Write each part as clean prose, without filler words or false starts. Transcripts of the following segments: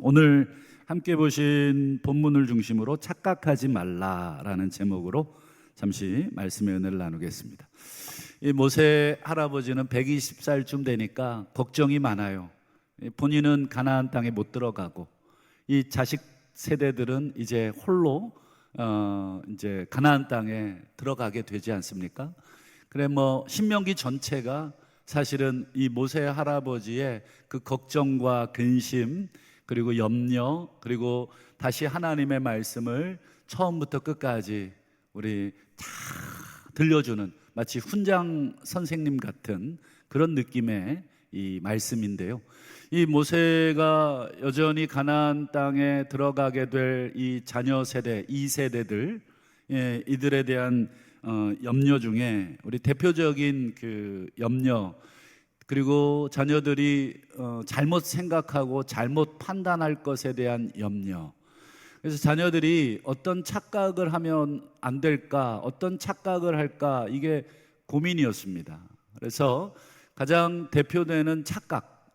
오늘 함께 보신 본문을 중심으로 착각하지 말라라는 제목으로 잠시 말씀의 은혜를 나누겠습니다. 이 모세 할아버지는 120살쯤 되니까 걱정이 많아요. 본인은 가나안 땅에 못 들어가고 이 자식 세대들은 이제 홀로 이제 가나안 땅에 들어가게 되지 않습니까? 그래 신명기 전체가 사실은 이 모세 할아버지의 그 걱정과 근심 그리고 염려 그리고 다시 하나님의 말씀을 처음부터 끝까지 우리 다 들려주는 마치 훈장 선생님 같은 그런 느낌의 이 말씀인데요. 이 모세가 여전히 가나안 땅에 들어가게 될 이 자녀 세대, 2세대들 이들에 대한 염려 중에 우리 대표적인 그 염려 그리고 자녀들이 잘못 생각하고 잘못 판단할 것에 대한 염려. 그래서 자녀들이 어떤 착각을 하면 안 될까, 어떤 착각을 할까, 이게 고민이었습니다. 그래서 가장 대표되는 착각,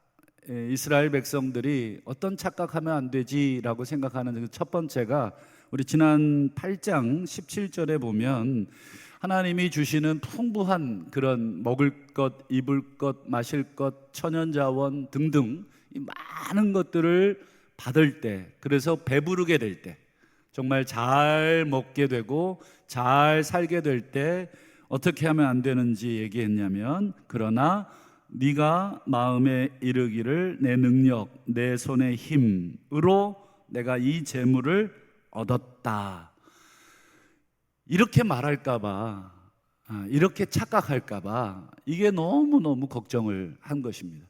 이스라엘 백성들이 어떤 착각하면 안 되지라고 생각하는 첫 번째가 우리 지난 8장 17절에 보면 하나님이 주시는 풍부한 그런 먹을 것, 입을 것, 마실 것, 천연자원 등등 이 많은 것들을 받을 때, 그래서 배부르게 될 때, 정말 잘 먹게 되고 잘 살게 될 때 어떻게 하면 안 되는지 얘기했냐면, 그러나 네가 마음에 이르기를 내 능력, 내 손의 힘으로 내가 이 재물을 얻었다. 이렇게 말할까봐, 이렇게 착각할까봐 이게 너무너무 걱정을 한 것입니다.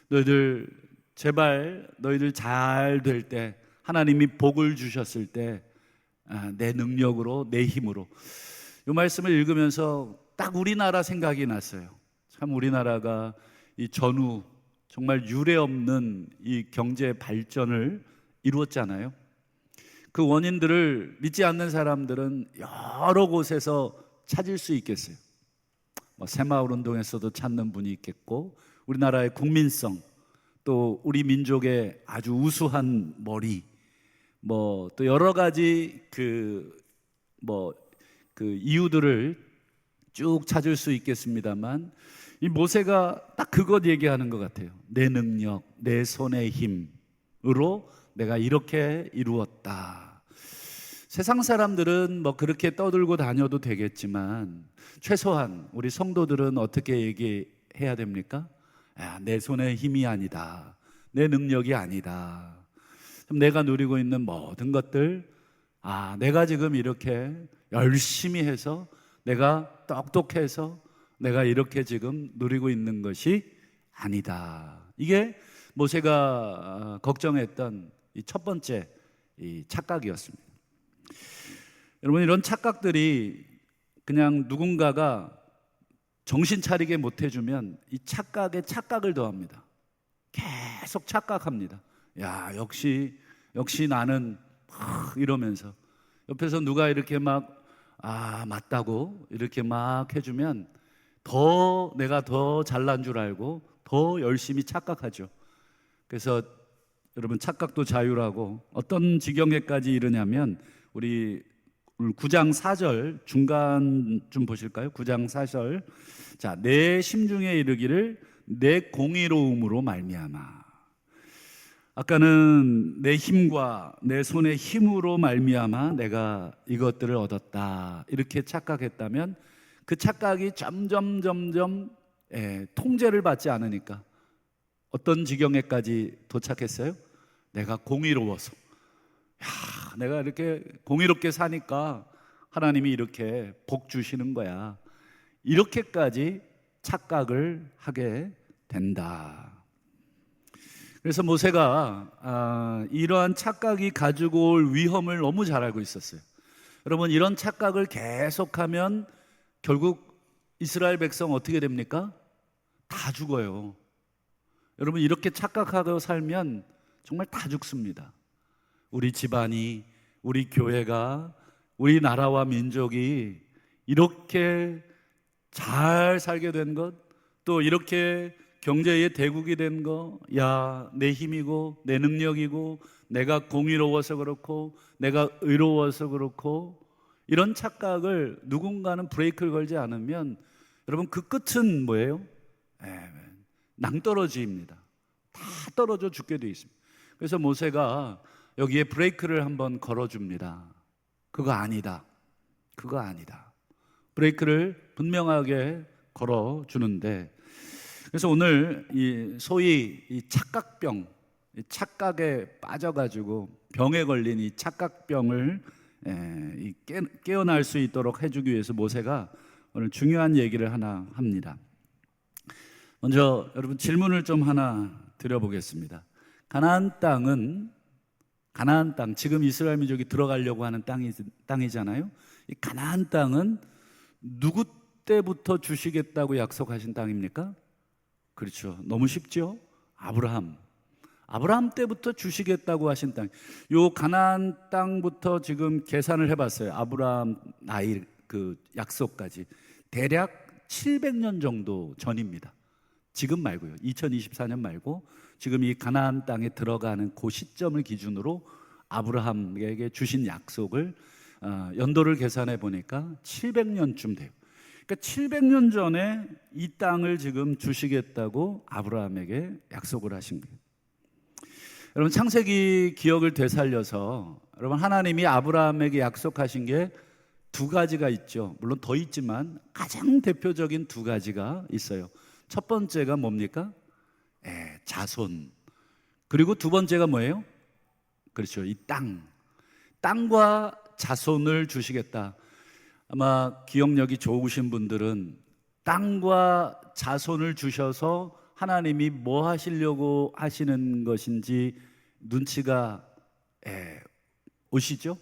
너희들 제발 너희들 잘 될 때, 하나님이 복을 주셨을 때 내 능력으로 내 힘으로. 이 말씀을 읽으면서 딱 우리나라 생각이 났어요. 참 우리나라가 이 전후 정말 유례 없는 이 경제 발전을 이루었잖아요. 그 원인들을 믿지 않는 사람들은 여러 곳에서 찾을 수 있겠어요. 새마을운동에서도 찾는 분이 있겠고, 우리나라의 국민성, 또 우리 민족의 아주 우수한 머리, 또 여러 가지 그 이유들을 쭉 찾을 수 있겠습니다만, 이 모세가 딱 그것 얘기하는 것 같아요. 내 능력, 내 손의 힘으로 내가 이렇게 이루었다. 세상 사람들은 그렇게 떠들고 다녀도 되겠지만, 최소한 우리 성도들은 어떻게 얘기해야 됩니까? 내 손의 힘이 아니다, 내 능력이 아니다, 내가 누리고 있는 모든 것들, 내가 지금 이렇게 열심히 해서, 내가 똑똑해서 내가 이렇게 지금 누리고 있는 것이 아니다. 이게 모세가 걱정했던 이 첫 번째 이 착각이었습니다. 여러분, 이런 착각들이 그냥 누군가가 정신 차리게 못해주면 이 착각에 착각을 더합니다. 계속 착각합니다. 역시 나는 이러면서 옆에서 누가 이렇게 맞다고 이렇게 막 해주면 내가 더 잘난 줄 알고 더 열심히 착각하죠. 그래서 여러분, 착각도 자유라고 어떤 지경에까지 이르냐면, 우리 9장 4절 중간 좀 보실까요? 9장 4절. 자, 내 심중에 이르기를 내 공의로움으로 말미암아. 아까는 내 힘과 내 손의 힘으로 말미암아 내가 이것들을 얻었다, 이렇게 착각했다면, 그 착각이 점점 통제를 받지 않으니까 어떤 지경에까지 도착했어요? 내가 공의로워서, 내가 이렇게 공의롭게 사니까 하나님이 이렇게 복 주시는 거야, 이렇게까지 착각을 하게 된다. 그래서 모세가 이러한 착각이 가지고 올 위험을 너무 잘 알고 있었어요. 여러분, 이런 착각을 계속하면 결국 이스라엘 백성 어떻게 됩니까? 다 죽어요. 여러분, 이렇게 착각하고 살면 정말 다 죽습니다. 우리 집안이, 우리 교회가, 우리 나라와 민족이 이렇게 잘 살게 된 것, 또 이렇게 경제의 대국이 된 거, 내 힘이고 내 능력이고 내가 공의로워서 그렇고 내가 의로워서 그렇고 이런 착각을 누군가는 브레이크를 걸지 않으면 여러분 그 끝은 뭐예요? 낭떠러지입니다. 다 떨어져 죽게 돼 있습니다. 그래서 모세가 여기에 브레이크를 한번 걸어줍니다. 그거 아니다. 그거 아니다. 브레이크를 분명하게 걸어주는데, 그래서 오늘 소위 이 착각병, 이 착각에 빠져가지고 병에 걸린 이 착각병을 깨어날 수 있도록 해주기 위해서 모세가 오늘 중요한 얘기를 하나 합니다. 먼저 여러분 질문을 좀 하나 드려보겠습니다. 가나안 땅, 지금 이스라엘 민족이 들어가려고 하는 땅이잖아요. 이 가나안 땅은 누구 때부터 주시겠다고 약속하신 땅입니까? 그렇죠. 너무 쉽죠? 아브라함 때부터 주시겠다고 하신 땅. 요 가나안 땅부터 지금 계산을 해봤어요. 아브라함 나이 그 약속까지 대략 700년 정도 전입니다. 지금 말고요. 2024년 말고 지금 이 가나안 땅에 들어가는 그 시점을 기준으로 아브라함에게 주신 약속을 연도를 계산해 보니까 700년쯤 돼요. 그러니까 700년 전에 이 땅을 지금 주시겠다고 아브라함에게 약속을 하신 거예요. 여러분 창세기 기억을 되살려서 여러분 하나님이 아브라함에게 약속하신 게 두 가지가 있죠. 물론 더 있지만 가장 대표적인 두 가지가 있어요. 첫 번째가 뭡니까? 자손. 그리고 두 번째가 뭐예요? 그렇죠. 이 땅과 자손을 주시겠다. 아마 기억력이 좋으신 분들은 땅과 자손을 주셔서 하나님이 뭐 하시려고 하시는 것인지 눈치가 오시죠?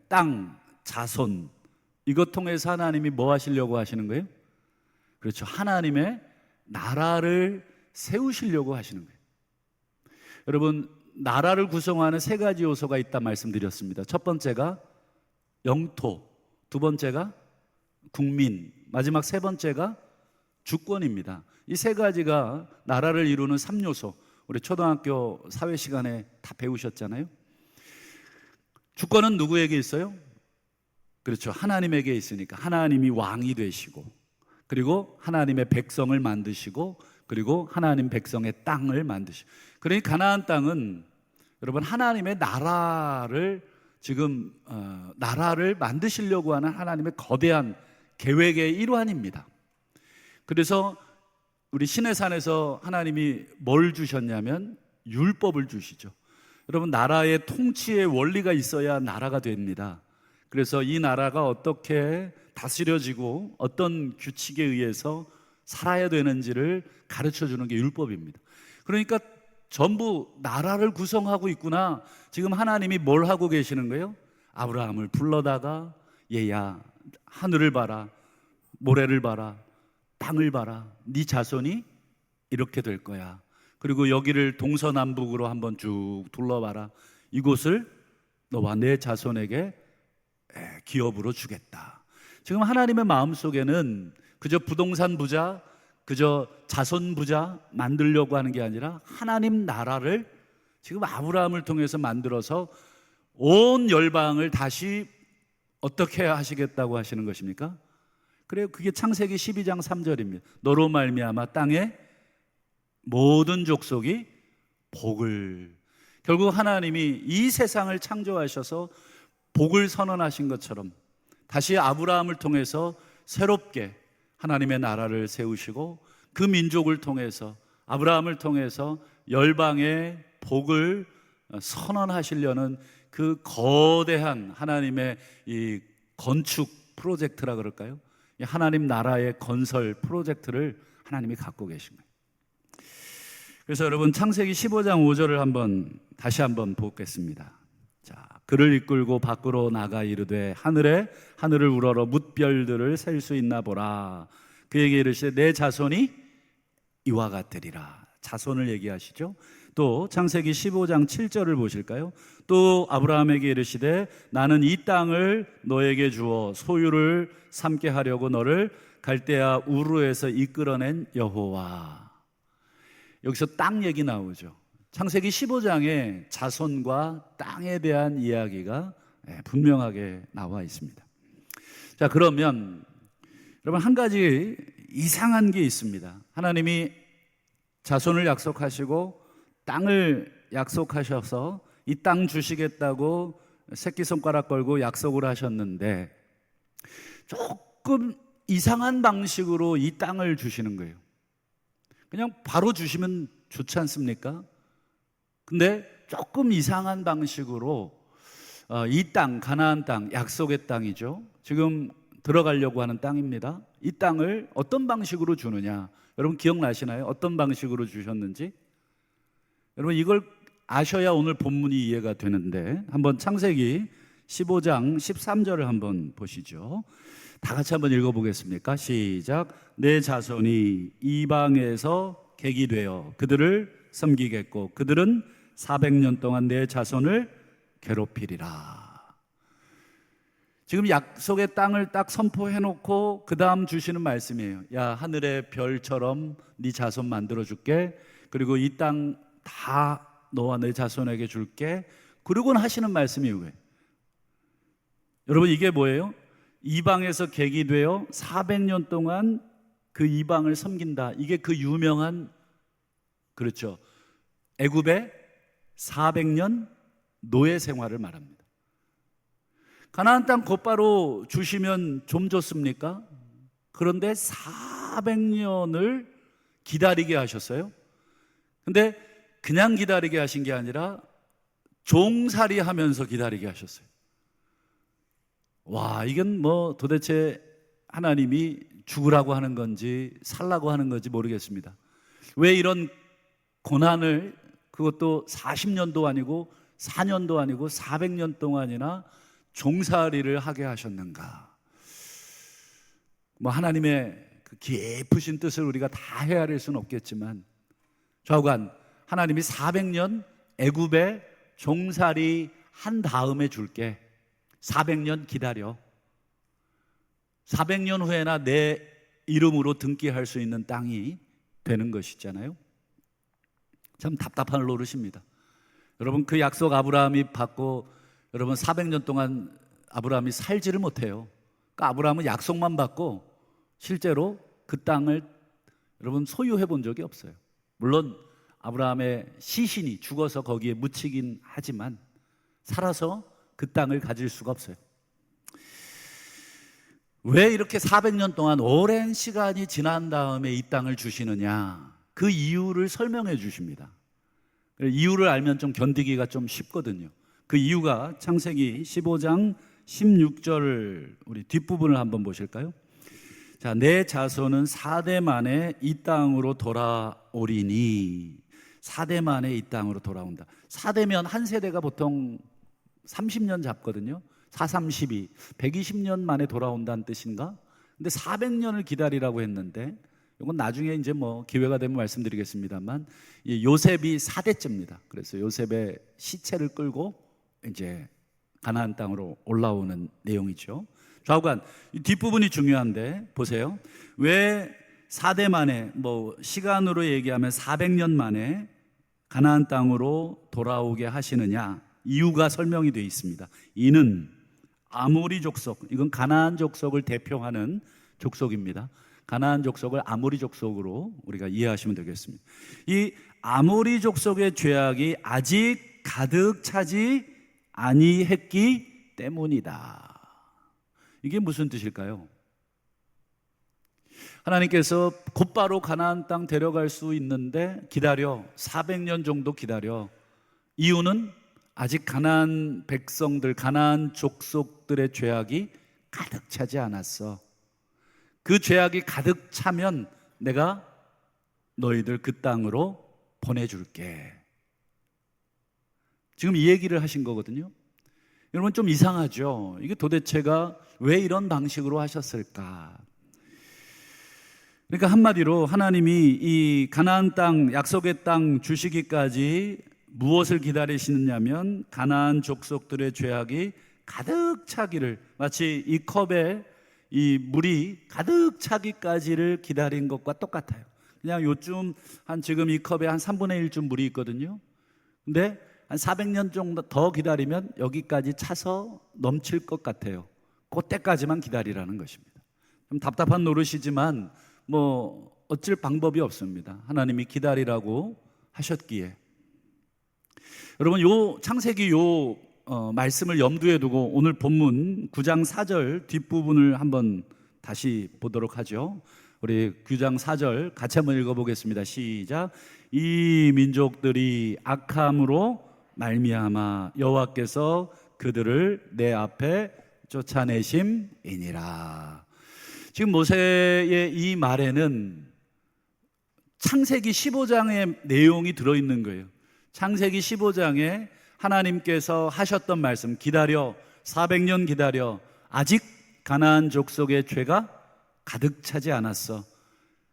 땅, 자손, 이것 통해서 하나님이 뭐 하시려고 하시는 거예요? 그렇죠. 하나님의 나라를 세우시려고 하시는 거예요. 여러분, 나라를 구성하는 세 가지 요소가 있다 말씀드렸습니다. 첫 번째가 영토, 두 번째가 국민, 마지막 세 번째가 주권입니다. 이 세 가지가 나라를 이루는 3요소. 우리 초등학교 사회 시간에 다 배우셨잖아요. 주권은 누구에게 있어요? 그렇죠. 하나님에게 있으니까 하나님이 왕이 되시고, 그리고 하나님의 백성을 만드시고, 그리고 하나님 백성의 땅을 만드시고. 그러니 가나안 땅은 여러분 하나님의 나라를 지금 나라를 만드시려고 하는 하나님의 거대한 계획의 일환입니다. 그래서 우리 시내산에서 하나님이 뭘 주셨냐면 율법을 주시죠. 여러분 나라의 통치의 원리가 있어야 나라가 됩니다. 그래서 이 나라가 어떻게 다스려지고 어떤 규칙에 의해서 살아야 되는지를 가르쳐주는 게 율법입니다. 그러니까 전부 나라를 구성하고 있구나. 지금 하나님이 뭘 하고 계시는 거예요? 아브라함을 불러다가 얘야 하늘을 봐라, 모래를 봐라, 땅을 봐라. 네 자손이 이렇게 될 거야. 그리고 여기를 동서남북으로 한번 쭉 둘러봐라. 이곳을 너와 내 자손에게 기업으로 주겠다. 지금 하나님의 마음속에는 그저 부동산 부자, 그저 자손 부자 만들려고 하는 게 아니라 하나님 나라를 지금 아브라함을 통해서 만들어서 온 열방을 다시 어떻게 하시겠다고 하시는 것입니까? 그래요. 그게 창세기 12장 3절입니다. 너로 말미암아 땅의 모든 족속이 복을. 결국 하나님이 이 세상을 창조하셔서 복을 선언하신 것처럼 다시 아브라함을 통해서 새롭게 하나님의 나라를 세우시고 그 민족을 통해서 아브라함을 통해서 열방의 복을 선언하시려는 그 거대한 하나님의 이 건축 프로젝트라 그럴까요? 이 하나님 나라의 건설 프로젝트를 하나님이 갖고 계신 거예요. 그래서 여러분 창세기 15장 5절을 다시 한번 보겠습니다. 자, 그를 이끌고 밖으로 나가 이르되 하늘을 우러러 뭇별들을 셀 수 있나 보라. 그에게 이르시되 내 자손이 이와 같으리라. 자손을 얘기하시죠. 또 창세기 15장 7절을 보실까요? 또 아브라함에게 이르시되 나는 이 땅을 너에게 주어 소유를 삼게 하려고 너를 갈대아 우르에서 이끌어낸 여호와. 여기서 땅 얘기 나오죠. 창세기 15장에 자손과 땅에 대한 이야기가 분명하게 나와 있습니다. 자, 그러면 여러분, 한 가지 이상한 게 있습니다. 하나님이 자손을 약속하시고 땅을 약속하셔서 이 땅 주시겠다고 새끼손가락 걸고 약속을 하셨는데 조금 이상한 방식으로 이 땅을 주시는 거예요. 그냥 바로 주시면 좋지 않습니까? 근데 조금 이상한 방식으로 이 땅, 가나안 땅, 약속의 땅이죠. 지금 들어가려고 하는 땅입니다. 이 땅을 어떤 방식으로 주느냐, 여러분 기억나시나요? 어떤 방식으로 주셨는지? 여러분, 이걸 아셔야 오늘 본문이 이해가 되는데, 한번 창세기 15장 13절을 한번 보시죠. 다 같이 한번 읽어보겠습니까? 시작. 내 자손이 이방에서 객이 되어 그들을 섬기겠고 그들은 400년 동안 내 자손을 괴롭히리라. 지금 약속의 땅을 딱 선포해놓고 그 다음 주시는 말씀이에요. 야, 하늘의 별처럼 네 자손 만들어줄게. 그리고 이 땅 다 너와 내 자손에게 줄게. 그러고는 하시는 말씀이 왜? 여러분, 이게 뭐예요? 이방에서 객이 되어 400년 동안 그 이방을 섬긴다. 이게 그 유명한, 그렇죠, 애굽의 400년 노예 생활을 말합니다. 가나안 땅 곧바로 주시면 좀 좋습니까? 그런데 400년을 기다리게 하셨어요. 근데 그냥 기다리게 하신 게 아니라 종살이 하면서 기다리게 하셨어요. 와, 이건 뭐 도대체 하나님이 죽으라고 하는 건지 살라고 하는 건지 모르겠습니다. 왜 이런 고난을, 그것도 40년도 아니고 4년도 아니고 400년 동안이나 종살이를 하게 하셨는가? 뭐 하나님의 그 깊으신 뜻을 우리가 다 헤아릴 수는 없겠지만, 좌우간 하나님이 400년 애굽에 종살이 한 다음에 줄게. 400년 기다려. 400년 후에나 내 이름으로 등기할 수 있는 땅이 되는 것이잖아요. 참 답답한 노릇입니다. 여러분, 그 약속 아브라함이 받고 여러분 400년 동안 아브라함이 살지를 못해요. 그러니까 아브라함은 약속만 받고 실제로 그 땅을 여러분 소유해 본 적이 없어요. 물론 아브라함의 시신이 죽어서 거기에 묻히긴 하지만 살아서 그 땅을 가질 수가 없어요. 왜 이렇게 400년 동안 오랜 시간이 지난 다음에 이 땅을 주시느냐, 그 이유를 설명해 주십니다. 이유를 알면 좀 견디기가 좀 쉽거든요. 그 이유가 창세기 15장 16절 우리 뒷부분을 한번 보실까요? 자, 내 자손은 4대 만에 이 땅으로 돌아오리니. 4대 만에 이 땅으로 돌아온다. 4대면 한 세대가 보통 30년 잡거든요. 4, 32, 120년 만에 돌아온다는 뜻인가? 근데 400년을 기다리라고 했는데, 이건 나중에 이제 뭐 기회가 되면 말씀드리겠습니다만, 요셉이 4대째입니다. 그래서 요셉의 시체를 끌고 이제 가나안 땅으로 올라오는 내용이죠. 좌우간 이 뒷부분이 중요한데 보세요. 왜 4대 만에, 뭐 시간으로 얘기하면 400년 만에 가나안 땅으로 돌아오게 하시느냐, 이유가 설명이 되어 있습니다. 이는 아모리 족속, 이건 가나안 족속을 대표하는 족속입니다. 가나안 족속을 아모리 족속으로 우리가 이해하시면 되겠습니다. 이 아모리 족속의 죄악이 아직 가득 차지 아니했기 때문이다. 이게 무슨 뜻일까요? 하나님께서 곧바로 가나안 땅 데려갈 수 있는데 기다려, 400년 정도 기다려. 이유는 아직 가나안 백성들, 가나안 족속들의 죄악이 가득 차지 않았어. 그 죄악이 가득 차면 내가 너희들 그 땅으로 보내줄게. 지금 이 얘기를 하신 거거든요. 여러분, 좀 이상하죠? 이게 도대체가 왜 이런 방식으로 하셨을까? 그러니까 한마디로 하나님이 이 가나안 땅, 약속의 땅 주시기까지 무엇을 기다리시느냐면 가나안 족속들의 죄악이 가득 차기를, 마치 이 컵에 이 물이 가득 차기까지를 기다린 것과 똑같아요. 그냥 요쯤 한 지금 이 컵에 한 3분의 1쯤 물이 있거든요. 근데 한 400년 정도 더 기다리면 여기까지 차서 넘칠 것 같아요. 그때까지만 기다리라는 것입니다. 좀 답답한 노릇이지만 뭐 어쩔 방법이 없습니다. 하나님이 기다리라고 하셨기에. 여러분, 요 창세기 말씀을 염두에 두고 오늘 본문 9장 4절 뒷부분을 한번 다시 보도록 하죠. 우리 9장 4절 같이 한번 읽어보겠습니다. 시작. 이 민족들이 악함으로 말미암아 여호와께서 그들을 내 앞에 쫓아내심이니라. 지금 모세의 이 말에는 창세기 15장의 내용이 들어있는 거예요. 창세기 15장에 하나님께서 하셨던 말씀, 기다려, 400년 기다려, 아직 가나안 족속의 죄가 가득 차지 않았어.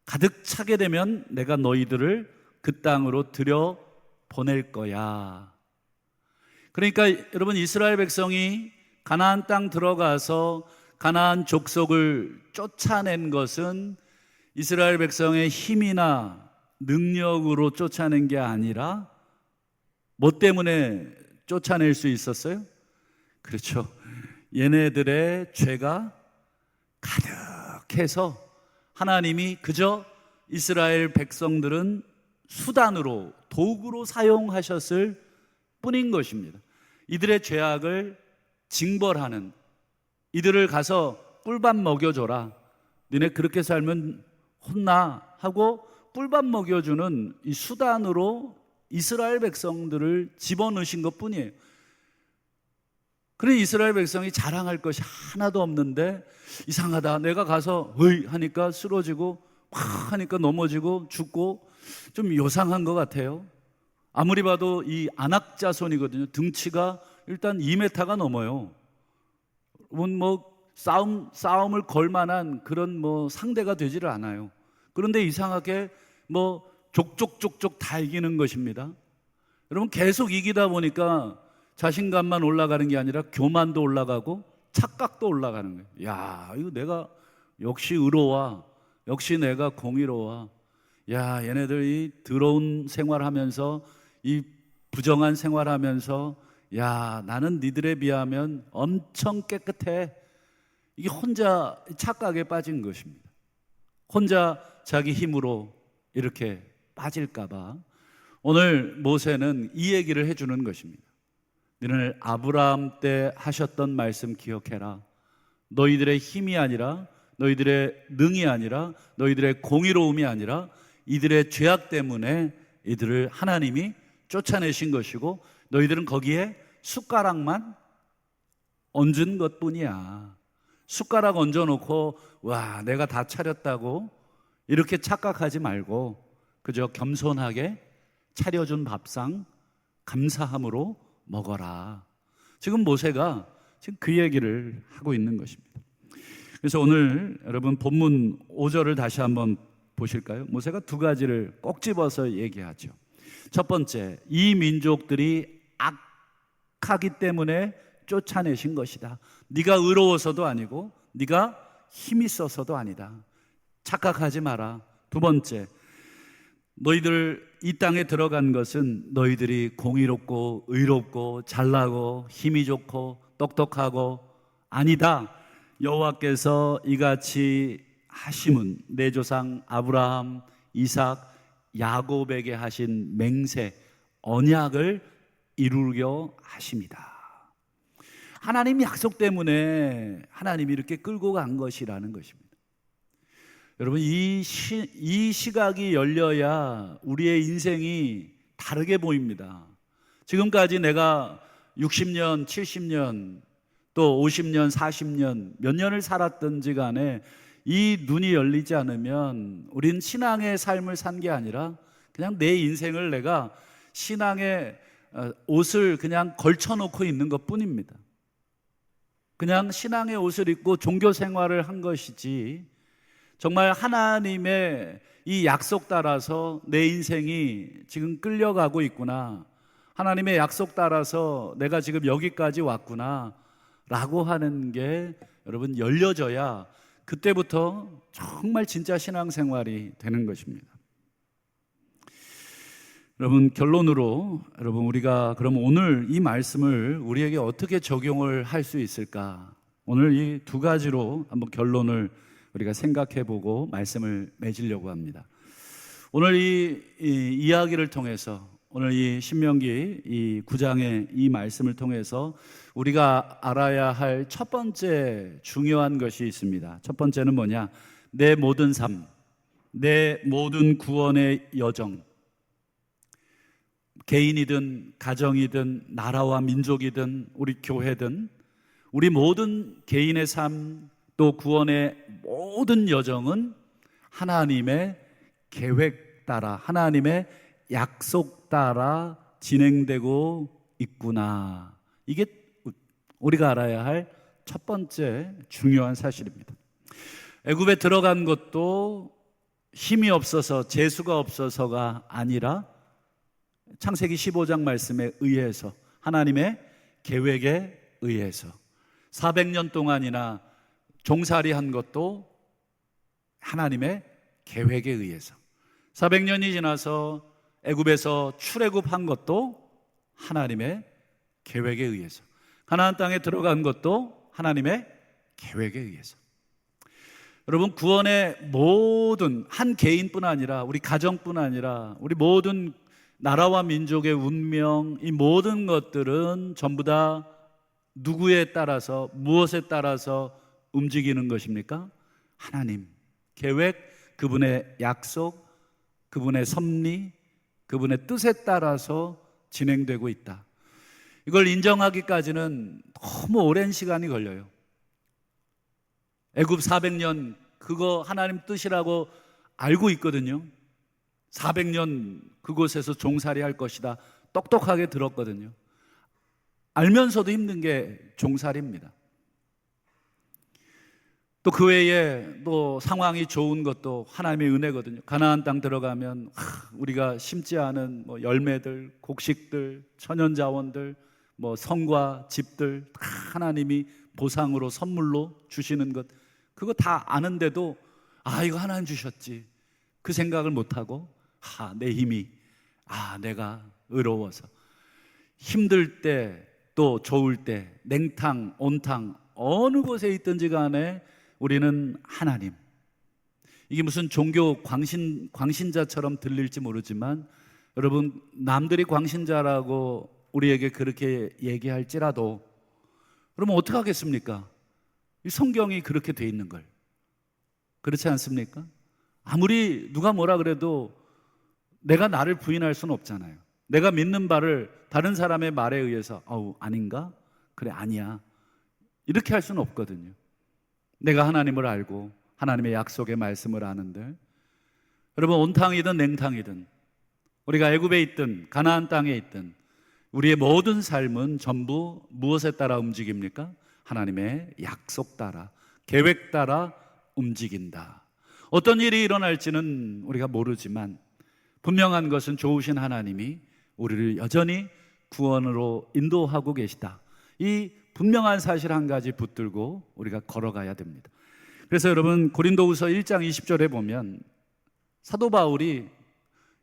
가득 차게 되면 내가 너희들을 그 땅으로 들여 보낼 거야. 그러니까 여러분, 이스라엘 백성이 가나안 땅 들어가서 가나안 족속을 쫓아낸 것은 이스라엘 백성의 힘이나 능력으로 쫓아낸 게 아니라 뭐 때문에 쫓아낼 수 있었어요? 그렇죠. 얘네들의 죄가 가득해서 하나님이 그저 이스라엘 백성들은 수단으로, 도구로 사용하셨을 뿐인 것입니다. 이들의 죄악을 징벌하는, 이들을 가서 꿀밥 먹여줘라, 너네 그렇게 살면 혼나 하고 꿀밥 먹여주는 이 수단으로 이스라엘 백성들을 집어넣으신 것 뿐이에요. 그래, 이스라엘 백성이 자랑할 것이 하나도 없는데 이상하다, 내가 가서 으이 하니까 쓰러지고 팍 하니까 넘어지고 죽고 좀 요상한 것 같아요. 아무리 봐도 이 아낙 자손이거든요. 등치가 일단 2m가 넘어요. 뭐 싸움을 걸 만한 그런 뭐 상대가 되지를 않아요. 그런데 이상하게 뭐 족족족족 다 이기는 것입니다. 여러분, 계속 이기다 보니까 자신감만 올라가는 게 아니라 교만도 올라가고 착각도 올라가는 거예요. 야, 이거 내가 역시 의로워, 역시 내가 공의로워. 야, 얘네들이 더러운 생활하면서, 이 부정한 생활하면서, 야, 나는 니들에 비하면 엄청 깨끗해. 이게 혼자 착각에 빠진 것입니다. 혼자 자기 힘으로 이렇게 빠질까봐 오늘 모세는 이 얘기를 해주는 것입니다. 너희는 아브라함 때 하셨던 말씀 기억해라. 너희들의 힘이 아니라, 너희들의 능이 아니라, 너희들의 공의로움이 아니라 이들의 죄악 때문에 이들을 하나님이 쫓아내신 것이고, 너희들은 거기에 숟가락만 얹은 것뿐이야. 숟가락 얹어놓고 와, 내가 다 차렸다고 이렇게 착각하지 말고 그저 겸손하게 차려준 밥상 감사함으로 먹어라. 지금 모세가 지금 그 얘기를 하고 있는 것입니다. 그래서 오늘 여러분 본문 5절을 다시 한번 보실까요? 모세가 두 가지를 꼭 집어서 얘기하죠. 첫 번째, 이 민족들이 악하기 때문에 쫓아내신 것이다. 네가 의로워서도 아니고 네가 힘이 있어서도 아니다. 착각하지 마라. 두 번째, 너희들 이 땅에 들어간 것은 너희들이 공의롭고 의롭고 잘나고 힘이 좋고 똑똑하고 아니다. 여호와께서 이같이 하심은 내 조상 아브라함, 이삭, 야곱에게 하신 맹세, 언약을 이루려 하심이다. 하나님 약속 때문에 하나님이 이렇게 끌고 간 것이라는 것입니다. 여러분, 이 시각이 열려야 우리의 인생이 다르게 보입니다. 지금까지 내가 60년, 70년, 또 50년, 40년, 몇 년을 살았든지 간에 이 눈이 열리지 않으면 우린 신앙의 삶을 산 게 아니라 그냥 내 인생을 내가 신앙의 옷을 그냥 걸쳐놓고 있는 것 뿐입니다. 그냥 신앙의 옷을 입고 종교 생활을 한 것이지, 정말 하나님의 이 약속 따라서 내 인생이 지금 끌려가고 있구나, 하나님의 약속 따라서 내가 지금 여기까지 왔구나 라고 하는 게 여러분 열려져야 그때부터 정말 진짜 신앙생활이 되는 것입니다. 여러분, 결론으로 우리가 그럼 오늘 이 말씀을 우리에게 어떻게 적용을 할 수 있을까? 오늘 이 두 가지로 한번 결론을 우리가 생각해 보고 말씀을 맺으려고 합니다. 오늘 이 이야기를 통해서, 오늘 이 신명기 이 9장의 이 말씀을 통해서 우리가 알아야 할 첫 번째 중요한 것이 있습니다. 첫 번째는 뭐냐? 내 모든 삶, 내 모든 구원의 여정, 개인이든 가정이든 나라와 민족이든 우리 교회든 우리 모든 개인의 삶, 또 구원의 모든 여정은 하나님의 계획 따라, 하나님의 약속 따라 진행되고 있구나. 이게 우리가 알아야 할 첫 번째 중요한 사실입니다. 애굽에 들어간 것도 힘이 없어서, 재수가 없어서가 아니라 창세기 15장 말씀에 의해서, 하나님의 계획에 의해서 400년 동안이나 종살이한 것도 하나님의 계획에 의해서, 400년이 지나서 애굽에서 출애굽한 것도 하나님의 계획에 의해서, 가나안 땅에 들어간 것도 하나님의 계획에 의해서. 여러분, 구원의 모든, 한 개인뿐 아니라 우리 가정뿐 아니라 우리 모든 나라와 민족의 운명, 이 모든 것들은 전부 다 누구에 따라서, 무엇에 따라서 움직이는 것입니까? 하나님 계획, 그분의 약속, 그분의 섭리, 그분의 뜻에 따라서 진행되고 있다. 이걸 인정하기까지는 너무 오랜 시간이 걸려요. 애굽 400년, 그거 하나님 뜻이라고 알고 있거든요. 400년 그곳에서 종살이 할 것이다, 똑똑하게 들었거든요. 알면서도 힘든 게 종살이입니다. 또 그 외에 또 상황이 좋은 것도 하나님의 은혜거든요. 가나안 땅 들어가면 우리가 심지 않은 열매들, 곡식들, 천연자원들, 성과 집들 다 하나님이 보상으로, 선물로 주시는 것, 그거 다 아는데도 이거 하나님 주셨지, 그 생각을 못하고 내 힘이, 내가 의로워서, 힘들 때 또 좋을 때, 냉탕 온탕 어느 곳에 있든지 간에 우리는 하나님, 이게 무슨 종교 광신자처럼 들릴지 모르지만, 여러분, 남들이 광신자라고 우리에게 그렇게 얘기할지라도 그러면 어떻게 하겠습니까? 이 성경이 그렇게 돼 있는 걸. 그렇지 않습니까? 아무리 누가 뭐라 그래도 내가 나를 부인할 수는 없잖아요. 내가 믿는 바를 다른 사람의 말에 의해서 아닌가? 그래, 아니야, 이렇게 할 수는 없거든요. 내가 하나님을 알고 하나님의 약속의 말씀을 아는데, 여러분, 온탕이든 냉탕이든 우리가 애굽에 있든 가나안 땅에 있든 우리의 모든 삶은 전부 무엇에 따라 움직입니까? 하나님의 약속 따라, 계획 따라 움직인다. 어떤 일이 일어날지는 우리가 모르지만 분명한 것은 좋으신 하나님이 우리를 여전히 구원으로 인도하고 계시다. 이 분명한 사실 한 가지 붙들고 우리가 걸어가야 됩니다. 그래서 여러분, 고린도후서 1장 20절에 보면 사도 바울이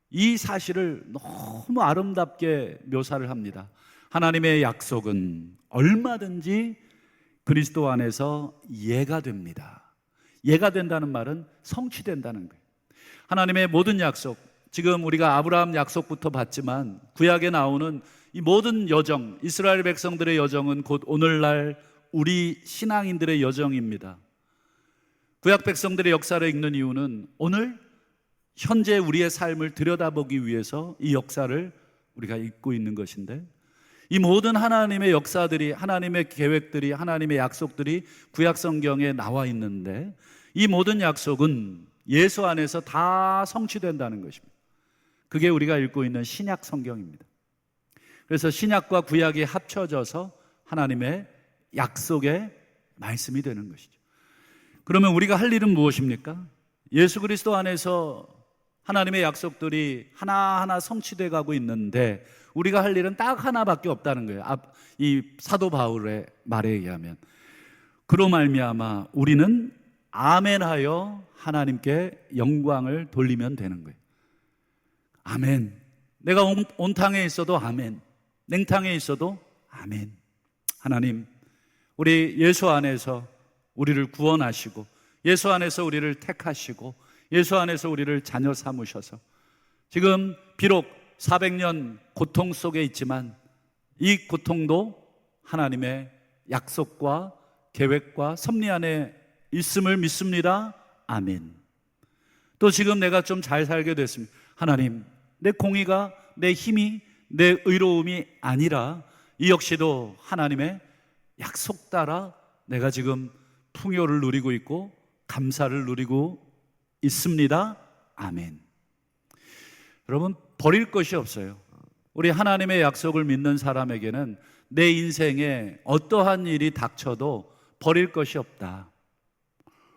이 사실을 너무 아름답게 묘사를 합니다. 하나님의 약속은 얼마든지 그리스도 안에서 예가 됩니다. 예가 된다는 말은 성취된다는 거예요. 하나님의 모든 약속, 지금 우리가 아브라함 약속부터 봤지만 구약에 나오는 이 모든 여정, 이스라엘 백성들의 여정은 곧 오늘날 우리 신앙인들의 여정입니다. 구약 백성들의 역사를 읽는 이유는 오늘 현재 우리의 삶을 들여다보기 위해서 이 역사를 우리가 읽고 있는 것인데, 이 모든 하나님의 역사들이, 하나님의 계획들이, 하나님의 약속들이 구약 성경에 나와 있는데, 이 모든 약속은 예수 안에서 다 성취된다는 것입니다. 그게 우리가 읽고 있는 신약 성경입니다. 그래서 신약과 구약이 합쳐져서 하나님의 약속의 말씀이 되는 것이죠. 그러면 우리가 할 일은 무엇입니까? 예수 그리스도 안에서 하나님의 약속들이 하나하나 성취돼 가고 있는데 우리가 할 일은 딱 하나밖에 없다는 거예요. 이 사도 바울의 말에 의하면, 그로 말미암아 우리는 아멘하여 하나님께 영광을 돌리면 되는 거예요. 아멘. 내가 온탕에 있어도 아멘, 냉탕에 있어도 아멘. 하나님, 우리 예수 안에서 우리를 구원하시고 예수 안에서 우리를 택하시고 예수 안에서 우리를 자녀 삼으셔서 지금 비록 400년 고통 속에 있지만 이 고통도 하나님의 약속과 계획과 섭리 안에 있음을 믿습니다. 아멘. 또 지금 내가 좀 잘 살게 됐습니다. 하나님, 내 공의가, 내 힘이, 내 의로움이 아니라 이 역시도 하나님의 약속 따라 내가 지금 풍요를 누리고 있고 감사를 누리고 있습니다. 아멘. 여러분, 버릴 것이 없어요. 우리 하나님의 약속을 믿는 사람에게는 내 인생에 어떠한 일이 닥쳐도 버릴 것이 없다.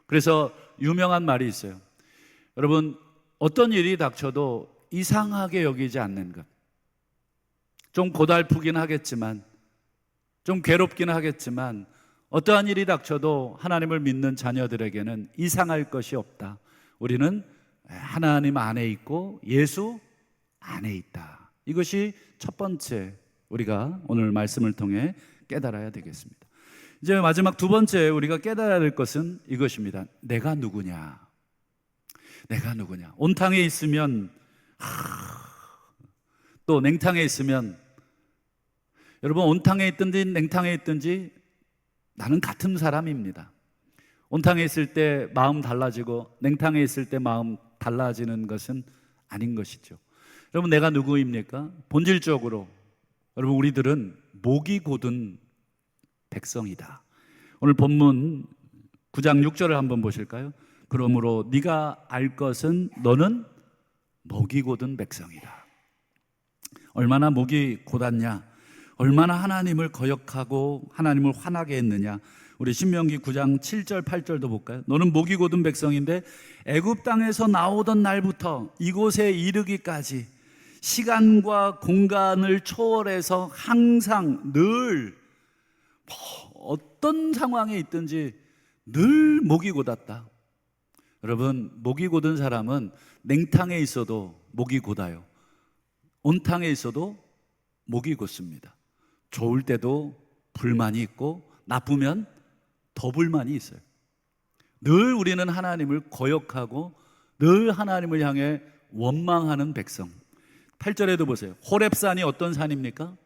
그래서 유명한 말이 있어요. 여러분, 어떤 일이 닥쳐도 이상하게 여기지 않는 것. 좀 고달프긴 하겠지만, 좀 괴롭긴 하겠지만, 어떠한 일이 닥쳐도 하나님을 믿는 자녀들에게는 이상할 것이 없다. 우리는 하나님 안에 있고 예수 안에 있다. 이것이 첫 번째 우리가 오늘 말씀을 통해 깨달아야 되겠습니다. 이제 마지막 두 번째 우리가 깨달아야 될 것은 이것입니다. 내가 누구냐? 내가 누구냐? 온탕에 있으면 또 냉탕에 있으면, 여러분, 온탕에 있든지 냉탕에 있든지 나는 같은 사람입니다. 온탕에 있을 때 마음 달라지고 냉탕에 있을 때 마음 달라지는 것은 아닌 것이죠. 여러분, 내가 누구입니까? 본질적으로 여러분, 우리들은 목이 곧은 백성이다. 오늘 본문 9장 6절을 한번 보실까요? 그러므로 네가 알 것은 너는 목이 곧은 백성이다. 얼마나 목이 곧았냐, 얼마나 하나님을 거역하고 하나님을 화나게 했느냐. 우리 신명기 9장 7절 8절도 볼까요? 너는 목이 곧은 백성인데 애굽 땅에서 나오던 날부터 이곳에 이르기까지 시간과 공간을 초월해서 항상 늘 어떤 상황에 있든지 늘 목이 곧았다. 여러분, 목이 곧은 사람은 냉탕에 있어도 목이 곧아요. 온탕에 있어도 목이 곧습니다. 좋을 때도 불만이 있고 나쁘면 더 불만이 있어요. 늘 우리는 하나님을 거역하고 늘 하나님을 향해 원망하는 백성. 8절에도 보세요. 호렙산이 어떤 산입니까?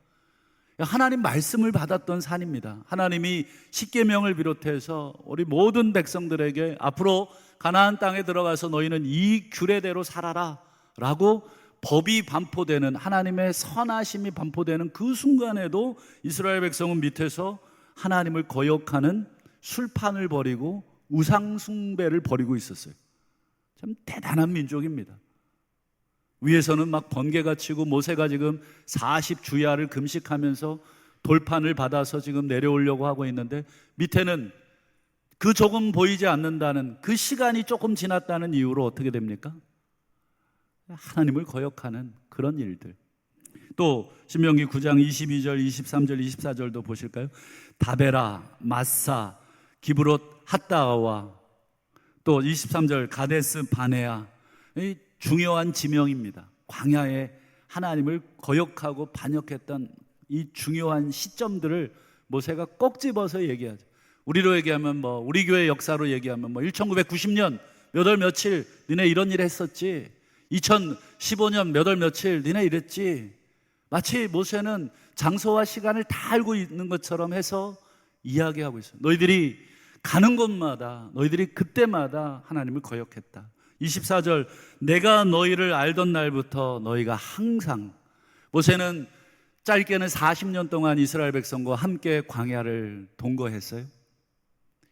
하나님 말씀을 받았던 산입니다. 하나님이 십계명을 비롯해서 우리 모든 백성들에게 앞으로 가나안 땅에 들어가서 너희는 이 규례대로 살아라 라고 법이 반포되는, 하나님의 선하심이 반포되는 그 순간에도 이스라엘 백성은 밑에서 하나님을 거역하는 술판을 벌이고 우상 숭배를 벌이고 있었어요. 참 대단한 민족입니다. 위에서는 막 번개가 치고 모세가 지금 40주야를 금식하면서 돌판을 받아서 지금 내려오려고 하고 있는데 밑에는 그 조금 보이지 않는다는, 그 시간이 조금 지났다는 이유로 어떻게 됩니까? 하나님을 거역하는 그런 일들. 또 신명기 9장 22절, 23절, 24절도 보실까요? 다베라, 마사, 기브롯 핫다와 또 23절 가데스 바네아, 이 중요한 지명입니다. 광야에 하나님을 거역하고 반역했던 이 중요한 시점들을 모세가 꼭 집어서 얘기하죠. 우리로 얘기하면 우리 교회 역사로 얘기하면 1990년 몇 월 며칠 니네 이런 일 했었지, 2015년 몇 월 며칠 니네 이랬지. 마치 모세는 장소와 시간을 다 알고 있는 것처럼 해서 이야기하고 있어요. 너희들이 가는 곳마다, 너희들이 그때마다 하나님을 거역했다. 24절, 내가 너희를 알던 날부터 너희가 항상, 모세는 짧게는 40년 동안 이스라엘 백성과 함께 광야를 동거했어요.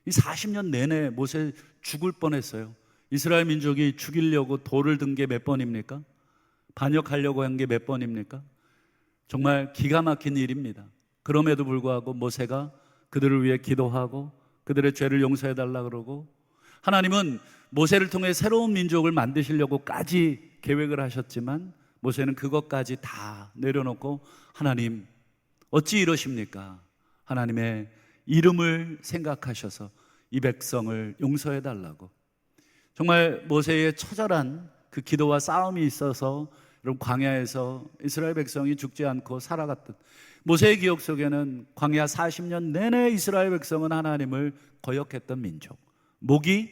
이 40년 내내 모세 죽을 뻔했어요. 이스라엘 민족이 죽이려고 돌을 든 게 몇 번입니까? 반역하려고 한 게 몇 번입니까? 정말 기가 막힌 일입니다. 그럼에도 불구하고 모세가 그들을 위해 기도하고 그들의 죄를 용서해달라 그러고, 하나님은 모세를 통해 새로운 민족을 만드시려고까지 계획을 하셨지만 모세는 그것까지 다 내려놓고, 하나님 어찌 이러십니까? 하나님의 이름을 생각하셔서 이 백성을 용서해달라고. 정말 모세의 처절한 그 기도와 싸움이 있어서 여러분, 광야에서 이스라엘 백성이 죽지 않고 살아갔던 모세의 기억 속에는 광야 40년 내내 이스라엘 백성은 하나님을 거역했던 민족, 목이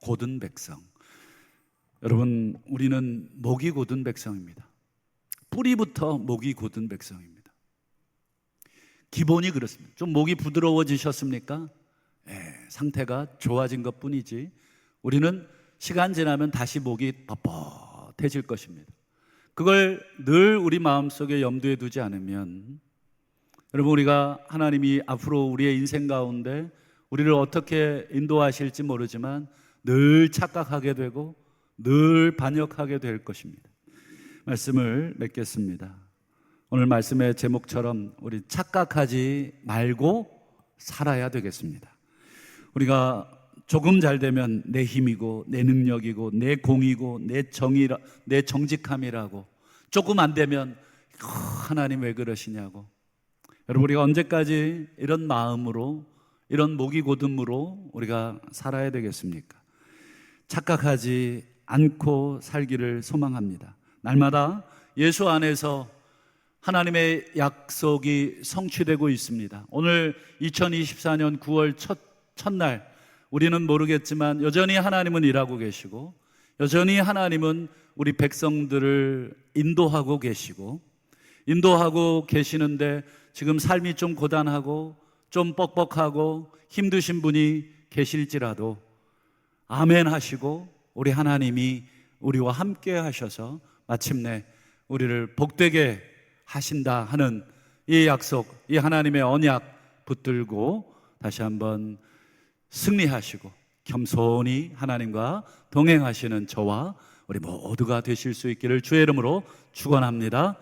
곧은 백성. 여러분, 우리는 목이 곧은 백성입니다. 뿌리부터 목이 곧은 백성입니다. 기본이 그렇습니다. 좀 목이 부드러워지셨습니까? 상태가 좋아진 것 뿐이지 우리는 시간 지나면 다시 목이 뻣뻣해질 것입니다. 그걸 늘 우리 마음속에 염두에 두지 않으면, 여러분, 우리가 하나님이 앞으로 우리의 인생 가운데 우리를 어떻게 인도하실지 모르지만 늘 착각하게 되고 늘 반역하게 될 것입니다. 말씀을 맺겠습니다. 오늘 말씀의 제목처럼 우리 착각하지 말고 살아야 되겠습니다. 우리가 조금 잘 되면 내 힘이고 내 능력이고 내 공이고 내 정직함이라고, 조금 안 되면 하나님 왜 그러시냐고. 여러분, 우리가 언제까지 이런 마음으로, 이런 목이 곧음으로 우리가 살아야 되겠습니까? 착각하지 않고 살기를 소망합니다. 날마다 예수 안에서 하나님의 약속이 성취되고 있습니다. 오늘 2024년 9월 첫날, 우리는 모르겠지만 여전히 하나님은 일하고 계시고 여전히 하나님은 우리 백성들을 인도하고 계시는데, 지금 삶이 좀 고단하고 좀 뻑뻑하고 힘드신 분이 계실지라도 아멘 하시고 우리 하나님이 우리와 함께 하셔서 마침내 우리를 복되게 하신다 하는 이 약속, 이 하나님의 언약 붙들고 다시 한번 승리하시고 겸손히 하나님과 동행하시는 저와 우리 모두가 되실 수 있기를 주의 이름으로 축원합니다.